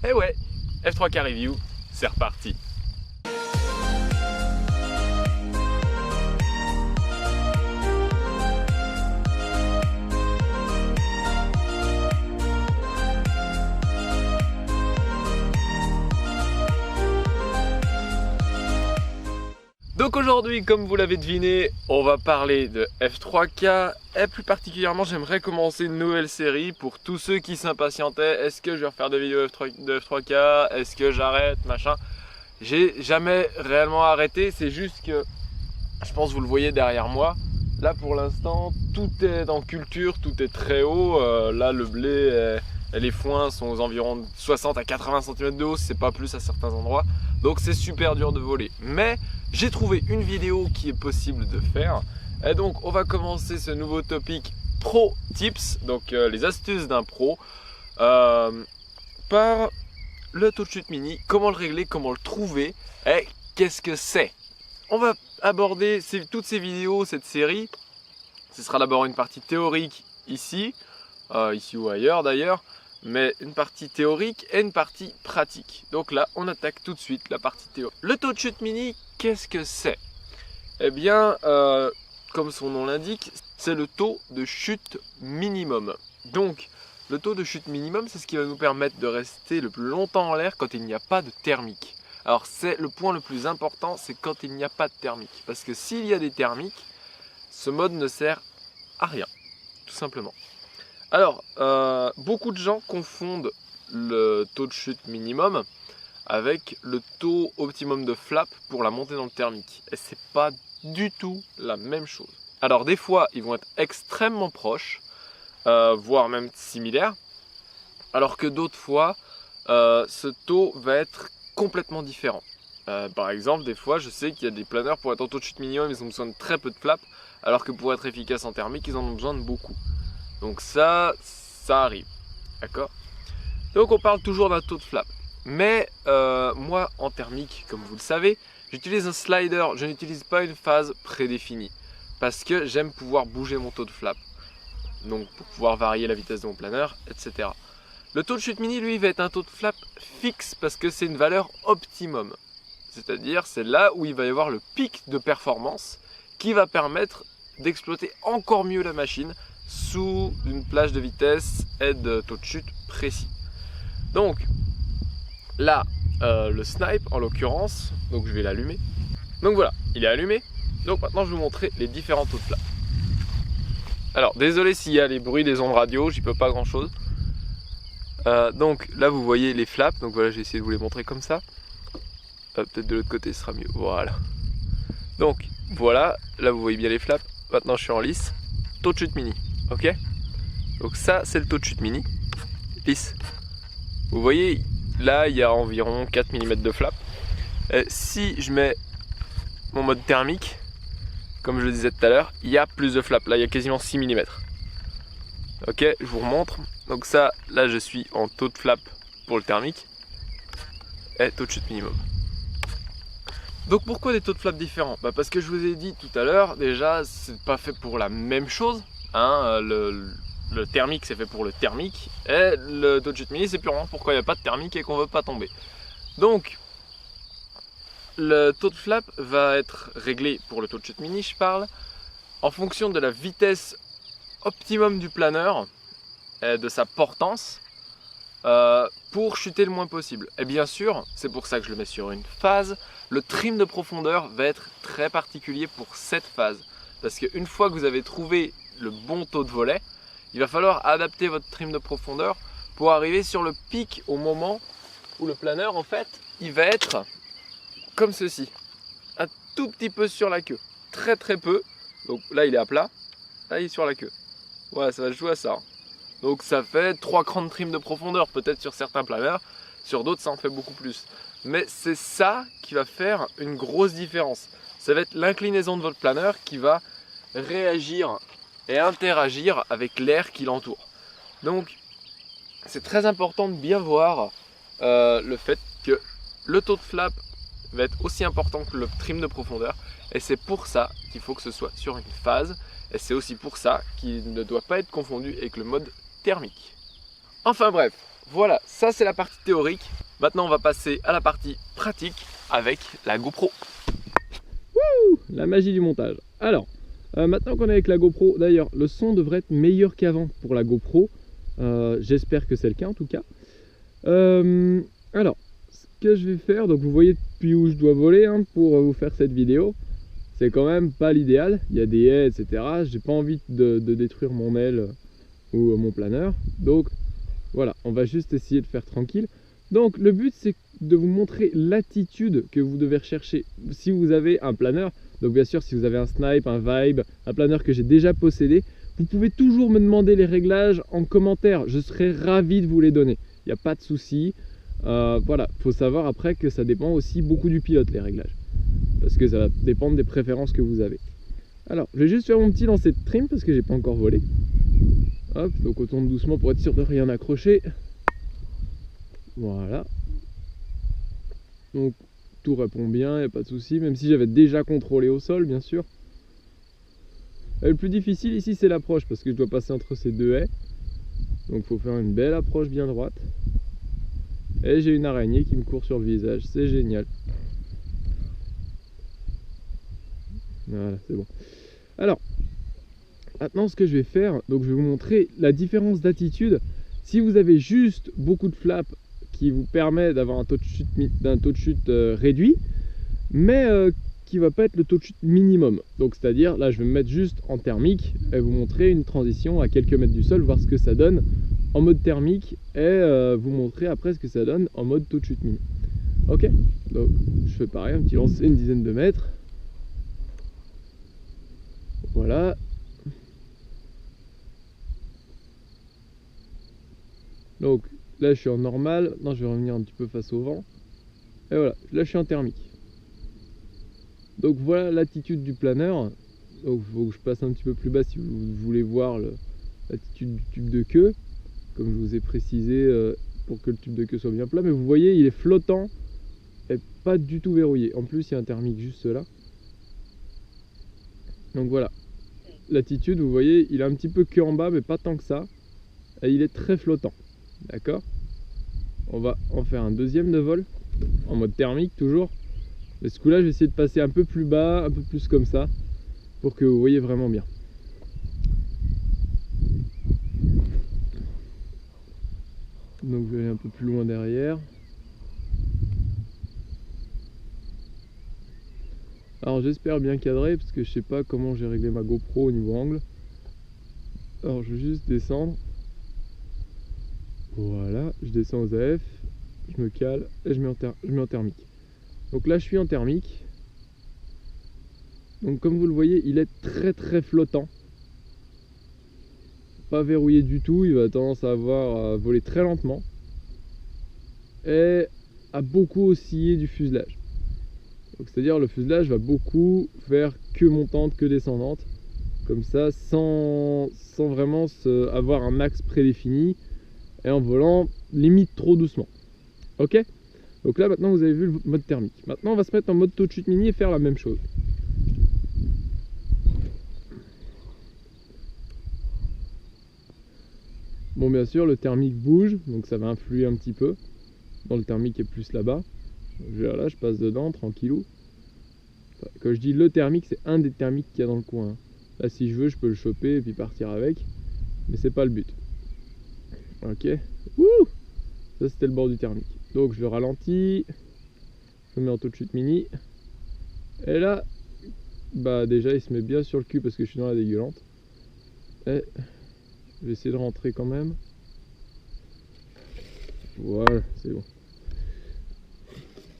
Eh ouais, F3K Review, c'est reparti. Donc aujourd'hui, comme vous l'avez deviné, on va parler de F3K et plus particulièrement j'aimerais commencer une nouvelle série pour tous ceux qui s'impatientaient. Est-ce que je vais refaire des vidéos de F3K? Est-ce que j'arrête? Machin. J'ai jamais réellement arrêté, c'est juste que je pense que vous le voyez derrière moi. Là pour l'instant, tout est en culture, tout est très haut. Là le blé et les foins sont aux environs de 60 à 80 cm de haut, c'est pas plus à certains endroits. Donc c'est super dur de voler. Mais j'ai trouvé une vidéo qui est possible de faire. Et donc on va commencer ce nouveau topic Pro Tips, donc les astuces d'un pro, par le taux de chute mini, comment le régler, comment le trouver et qu'est-ce que c'est. On va aborder toutes ces vidéos, cette série. Ce sera d'abord une partie théorique ici ou ailleurs d'ailleurs, mais une partie théorique et une partie pratique. Donc là, on attaque tout de suite la partie théorique. Le taux de chute mini, qu'est-ce que c'est? Eh bien, comme son nom l'indique, c'est le taux de chute minimum. Donc, le taux de chute minimum, c'est ce qui va nous permettre de rester le plus longtemps en l'air quand il n'y a pas de thermique. Alors, c'est le point le plus important, c'est quand il n'y a pas de thermique. Parce que s'il y a des thermiques, ce mode ne sert à rien, tout simplement. Alors, beaucoup de gens confondent le taux de chute minimum avec le taux optimum de flap pour la montée dans le thermique. Et c'est pas du tout la même chose. Alors des fois, ils vont être extrêmement proches, voire même similaires, alors que d'autres fois, ce taux va être complètement différent. Par exemple, des fois, je sais qu'il y a des planeurs pour être en taux de chute minimum, ils ont besoin de très peu de flap, alors que pour être efficace en thermique, ils en ont besoin de beaucoup. Donc ça arrive, d'accord? Donc on parle toujours d'un taux de flap. Mais moi, en thermique, comme vous le savez, j'utilise un slider, je n'utilise pas une phase prédéfinie. Parce que j'aime pouvoir bouger mon taux de flap. Donc pour pouvoir varier la vitesse de mon planeur, etc. Le taux de chute mini, lui, va être un taux de flap fixe parce que c'est une valeur optimum. C'est-à-dire, c'est là où il va y avoir le pic de performance qui va permettre d'exploiter encore mieux la machine sous une plage de vitesse et de taux de chute précis. Donc, là, le snipe en l'occurrence, donc je vais l'allumer. Donc voilà, il est allumé. Donc maintenant je vais vous montrer les différents taux de flap. Alors désolé s'il y a les bruits des ondes radio, j'y peux pas grand chose. Donc là vous voyez les flaps, donc voilà, j'ai essayé de vous les montrer comme ça. Peut-être de l'autre côté ce sera mieux, voilà. Donc voilà, là vous voyez bien les flaps. Maintenant je suis en lisse, taux de chute mini, ok. Donc ça c'est le taux de chute mini, lisse. Vous voyez, là il y a environ 4 mm de flap. Si je mets mon mode thermique, comme je le disais tout à l'heure, il y a plus de flap. Là il y a quasiment 6 mm. Ok, je vous remontre. Donc ça, là je suis en taux de flap pour le thermique et taux de chute minimum. Donc pourquoi des taux de flap différents? Parce que je vous ai dit tout à l'heure, déjà c'est pas fait pour la même chose, hein. Le thermique c'est fait pour le thermique et le taux de chute mini c'est purement pourquoi il n'y a pas de thermique et qu'on veut pas tomber. Donc le taux de flap va être réglé pour le taux de chute mini, je parle, en fonction de la vitesse optimum du planeur et de sa portance pour chuter le moins possible. Et bien sûr, c'est pour ça que je le mets sur une phase. Le trim de profondeur va être très particulier pour cette phase. Parce qu'une fois que vous avez trouvé le bon taux de volet, il va falloir adapter votre trim de profondeur pour arriver sur le pic au moment où le planeur, en fait, il va être comme ceci. Un tout petit peu sur la queue. Très très peu. Donc là, il est à plat. Là, il est sur la queue. Voilà, ça va jouer à ça. Donc ça fait 3 crans de trim de profondeur, peut-être sur certains planeurs. Sur d'autres, ça en fait beaucoup plus. Mais c'est ça qui va faire une grosse différence. Ça va être l'inclinaison de votre planeur qui va réagir et interagir avec l'air qui l'entoure. Donc c'est très important de bien voir le fait que le taux de flap va être aussi important que le trim de profondeur. Et c'est pour ça qu'il faut que ce soit sur une phase. Et c'est aussi pour ça qu'il ne doit pas être confondu avec le mode thermique. Enfin bref, Voilà, ça c'est la partie théorique. Maintenant on va passer à la partie pratique avec la GoPro. Wouh, la magie du montage. Alors, maintenant qu'on est avec la GoPro, d'ailleurs le son devrait être meilleur qu'avant pour la GoPro. J'espère que c'est le cas en tout cas. Alors, ce que je vais faire, donc vous voyez depuis où je dois voler hein, pour vous faire cette vidéo. C'est quand même pas l'idéal, il y a des haies, etc. J'ai pas envie de détruire mon aile ou mon planeur. Donc voilà, on va juste essayer de faire tranquille. Donc le but c'est de vous montrer l'attitude que vous devez rechercher si vous avez un planeur. Donc bien sûr si vous avez un Snipe, un Vibe, un planeur que j'ai déjà possédé, vous pouvez toujours me demander les réglages en commentaire. Je serai ravi de vous les donner, il n'y a pas de souci. Voilà, il faut savoir après que ça dépend aussi beaucoup du pilote les réglages. Parce que ça va dépendre des préférences que vous avez. Alors, je vais juste faire mon petit lancer de trim parce que j'ai pas encore volé. Hop, donc on tourne doucement pour être sûr de rien accrocher. Voilà. Donc, tout répond bien, il n'y a pas de souci, même si j'avais déjà contrôlé au sol, bien sûr. Et le plus difficile ici, c'est l'approche parce que je dois passer entre ces deux haies. Donc, il faut faire une belle approche bien droite. Et j'ai une araignée qui me court sur le visage, c'est génial. Voilà, c'est bon. Alors, maintenant ce que je vais faire, donc je vais vous montrer la différence d'attitude. Si vous avez juste beaucoup de flaps qui vous permet d'avoir un taux de chute réduit, mais qui va pas être le taux de chute minimum. Donc c'est-à-dire, là je vais me mettre juste en thermique et vous montrer une transition à quelques mètres du sol, voir ce que ça donne en mode thermique et vous montrer après ce que ça donne en mode taux de chute minimum. Ok, donc je fais pareil, un petit lancer une dizaine de mètres. Voilà. Donc là je suis en normal. Non, je vais revenir un petit peu face au vent. Et voilà, là je suis en thermique. Donc voilà l'attitude du planeur. Donc il faut que je passe un petit peu plus bas si vous voulez voir l'attitude du tube de queue. Comme je vous ai précisé pour que le tube de queue soit bien plat. Mais vous voyez, il est flottant et pas du tout verrouillé. En plus il y a un thermique juste là. Donc voilà, l'attitude, vous voyez, il a un petit peu queue en bas, mais pas tant que ça. Et il est très flottant, d'accord. On va en faire un deuxième de vol, en mode thermique toujours. Mais ce coup-là, je vais essayer de passer un peu plus bas, un peu plus comme ça, pour que vous voyez vraiment bien. Donc je vais aller un peu plus loin derrière. Alors j'espère bien cadrer parce que je sais pas comment j'ai réglé ma GoPro au niveau angle. Alors je vais juste descendre. Voilà, je descends aux AF, je me cale et je mets en thermique. Donc là je suis en thermique. Donc comme vous le voyez, il est très flottant. Pas verrouillé du tout, il va tendance à voler très lentement. Et à beaucoup osciller du fuselage. C'est-à-dire le fuselage va beaucoup faire queue montante, queue descendante, comme ça, sans vraiment avoir un axe prédéfini, et en volant limite trop doucement. Ok? Donc là maintenant vous avez vu le mode thermique. Maintenant on va se mettre en mode taux de chute mini et faire la même chose. Bon, bien sûr le thermique bouge, donc ça va influer un petit peu. Dans le thermique est plus là-bas. Là je passe dedans tranquillou. Quand je dis le thermique, c'est un des thermiques qu'il y a dans le coin. Là si je veux je peux le choper et puis partir avec, mais c'est pas le but. Ok. Wouh, ça c'était le bord du thermique. Donc je le ralentis, je le mets en taux de chute mini, et là bah déjà il se met bien sur le cul parce que je suis dans la dégueulante. Et je vais essayer de rentrer quand même. Voilà, c'est bon.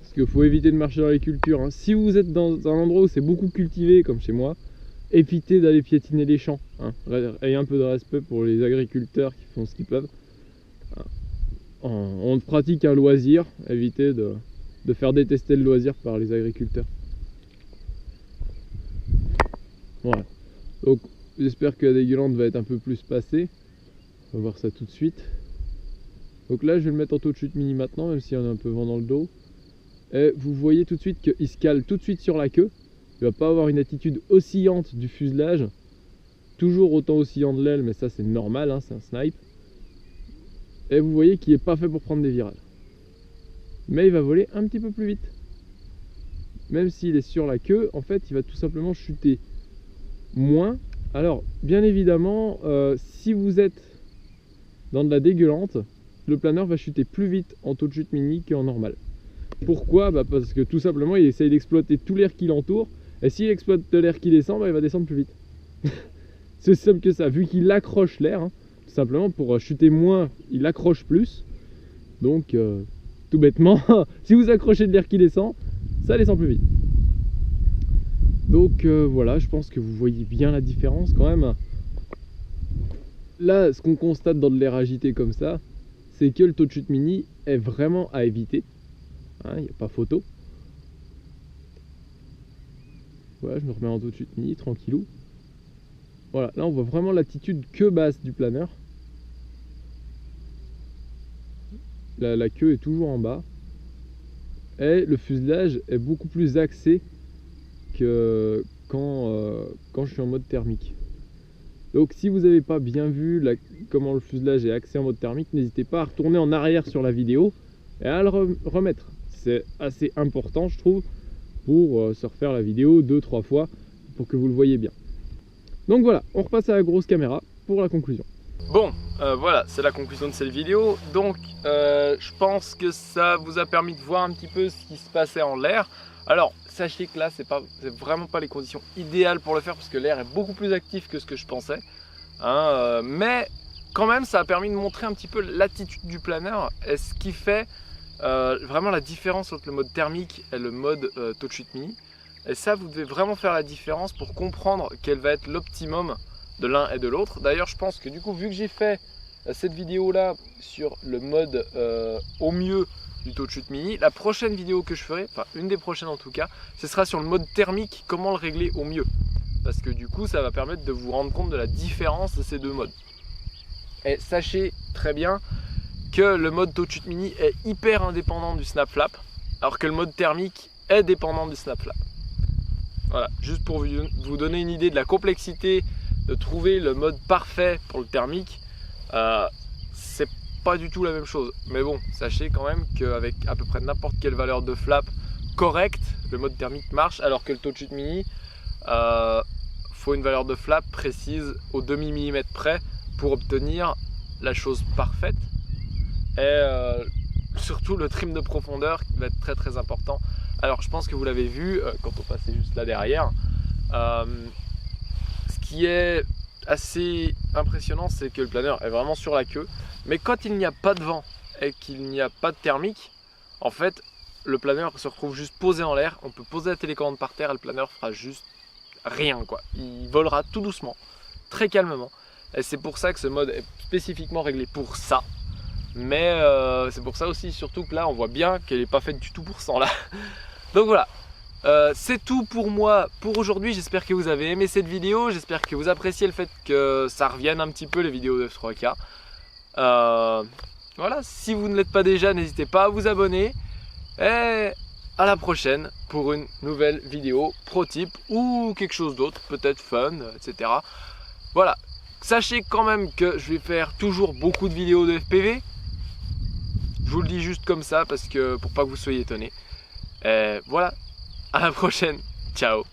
Parce qu'il faut éviter de marcher dans les cultures, hein. Si vous êtes dans un endroit où c'est beaucoup cultivé, comme chez moi, évitez d'aller piétiner les champs, hein. Ayez un peu de respect pour les agriculteurs qui font ce qu'ils peuvent. On pratique un loisir, évitez de faire détester le loisir par les agriculteurs. Voilà. Donc j'espère que la dégueulante va être un peu plus passée. On va voir ça tout de suite. Donc là je vais le mettre en taux de chute mini maintenant, même s'il y en a un peu vent dans le dos. Et vous voyez tout de suite qu'il se cale tout de suite sur la queue. Il ne va pas avoir une attitude oscillante du fuselage. Toujours autant oscillant de l'aile, mais ça c'est normal, hein, c'est un snipe. Et vous voyez qu'il n'est pas fait pour prendre des virages. Mais il va voler un petit peu plus vite. Même s'il est sur la queue, en fait, il va tout simplement chuter moins. Alors, bien évidemment, si vous êtes dans de la dégueulante, le planeur va chuter plus vite en taux de chute mini qu'en normal. Pourquoi? Parce que tout simplement, il essaye d'exploiter tout l'air qui l'entoure. Et s'il exploite de l'air qui descend, il va descendre plus vite. C'est simple que ça. Vu qu'il accroche l'air, hein, tout simplement, pour chuter moins, il accroche plus. Donc, tout bêtement, si vous accrochez de l'air qui descend, ça descend plus vite. Donc voilà, je pense que vous voyez bien la différence quand même. Là, ce qu'on constate dans de l'air agité comme ça, c'est que le taux de chute mini est vraiment à éviter. Il n'y a pas photo. Voilà, je me remets en taux de chute mini, tranquillou. Voilà, là on voit vraiment l'attitude queue basse du planeur. La queue est toujours en bas. Et le fuselage est beaucoup plus axé que quand je suis en mode thermique. Donc si vous n'avez pas bien vu comment le fuselage est axé en mode thermique, n'hésitez pas à retourner en arrière sur la vidéo et à le remettre. C'est assez important, je trouve, pour se refaire la vidéo 2-3 fois pour que vous le voyez bien. Donc voilà, on repasse à la grosse caméra pour la conclusion. Bon, voilà, c'est la conclusion de cette vidéo. Donc, je pense que ça vous a permis de voir un petit peu ce qui se passait en l'air. Alors, sachez que là, c'est vraiment pas les conditions idéales pour le faire parce que l'air est beaucoup plus actif que ce que je pensais. Mais quand même, ça a permis de montrer un petit peu l'attitude du planeur et ce qui fait vraiment la différence entre le mode thermique et le mode taux de chute mini. Et ça, vous devez vraiment faire la différence pour comprendre quel va être l'optimum de l'un et de l'autre. D'ailleurs, je pense que du coup, vu que j'ai fait cette vidéo là sur le mode au mieux du taux de chute mini, la prochaine vidéo que je ferai, enfin une des prochaines en tout cas, ce sera sur le mode thermique, comment le régler au mieux. Parce que du coup, ça va permettre de vous rendre compte de la différence de ces deux modes. Et sachez très bien que le mode taux de chute mini est hyper indépendant du snap flap, alors que le mode thermique est dépendant du snap flap. Voilà, juste pour vous donner une idée de la complexité de trouver le mode parfait pour le thermique, c'est pas du tout la même chose. Mais bon, sachez quand même qu'avec à peu près n'importe quelle valeur de flap correcte, le mode thermique marche, alors que le taux de chute mini, faut une valeur de flap précise au demi-millimètre près pour obtenir la chose parfaite. Et surtout le trim de profondeur qui va être très très important. Alors je pense que vous l'avez vu quand on passait juste là derrière. Ce qui est assez impressionnant, c'est que le planeur est vraiment sur la queue. Mais quand il n'y a pas de vent et qu'il n'y a pas de thermique, en fait, le planeur se retrouve juste posé en l'air. On peut poser la télécommande par terre et le planeur fera juste rien, quoi. Il volera tout doucement, très calmement. Et c'est pour ça que ce mode est spécifiquement réglé pour ça. Mais c'est pour ça aussi, surtout que là, on voit bien qu'elle n'est pas faite du tout pour ça là. Donc voilà. C'est tout pour moi pour aujourd'hui. J'espère que vous avez aimé cette vidéo. J'espère que vous appréciez le fait que ça revienne un petit peu les vidéos de F3K. Voilà, si vous ne l'êtes pas déjà, n'hésitez pas à vous abonner. Et à la prochaine pour une nouvelle vidéo pro type ou quelque chose d'autre, peut-être fun, etc. Voilà. Sachez quand même que je vais faire toujours beaucoup de vidéos de FPV. Je vous le dis juste comme ça parce que pour pas que vous soyez étonnés. Voilà. À la prochaine. Ciao.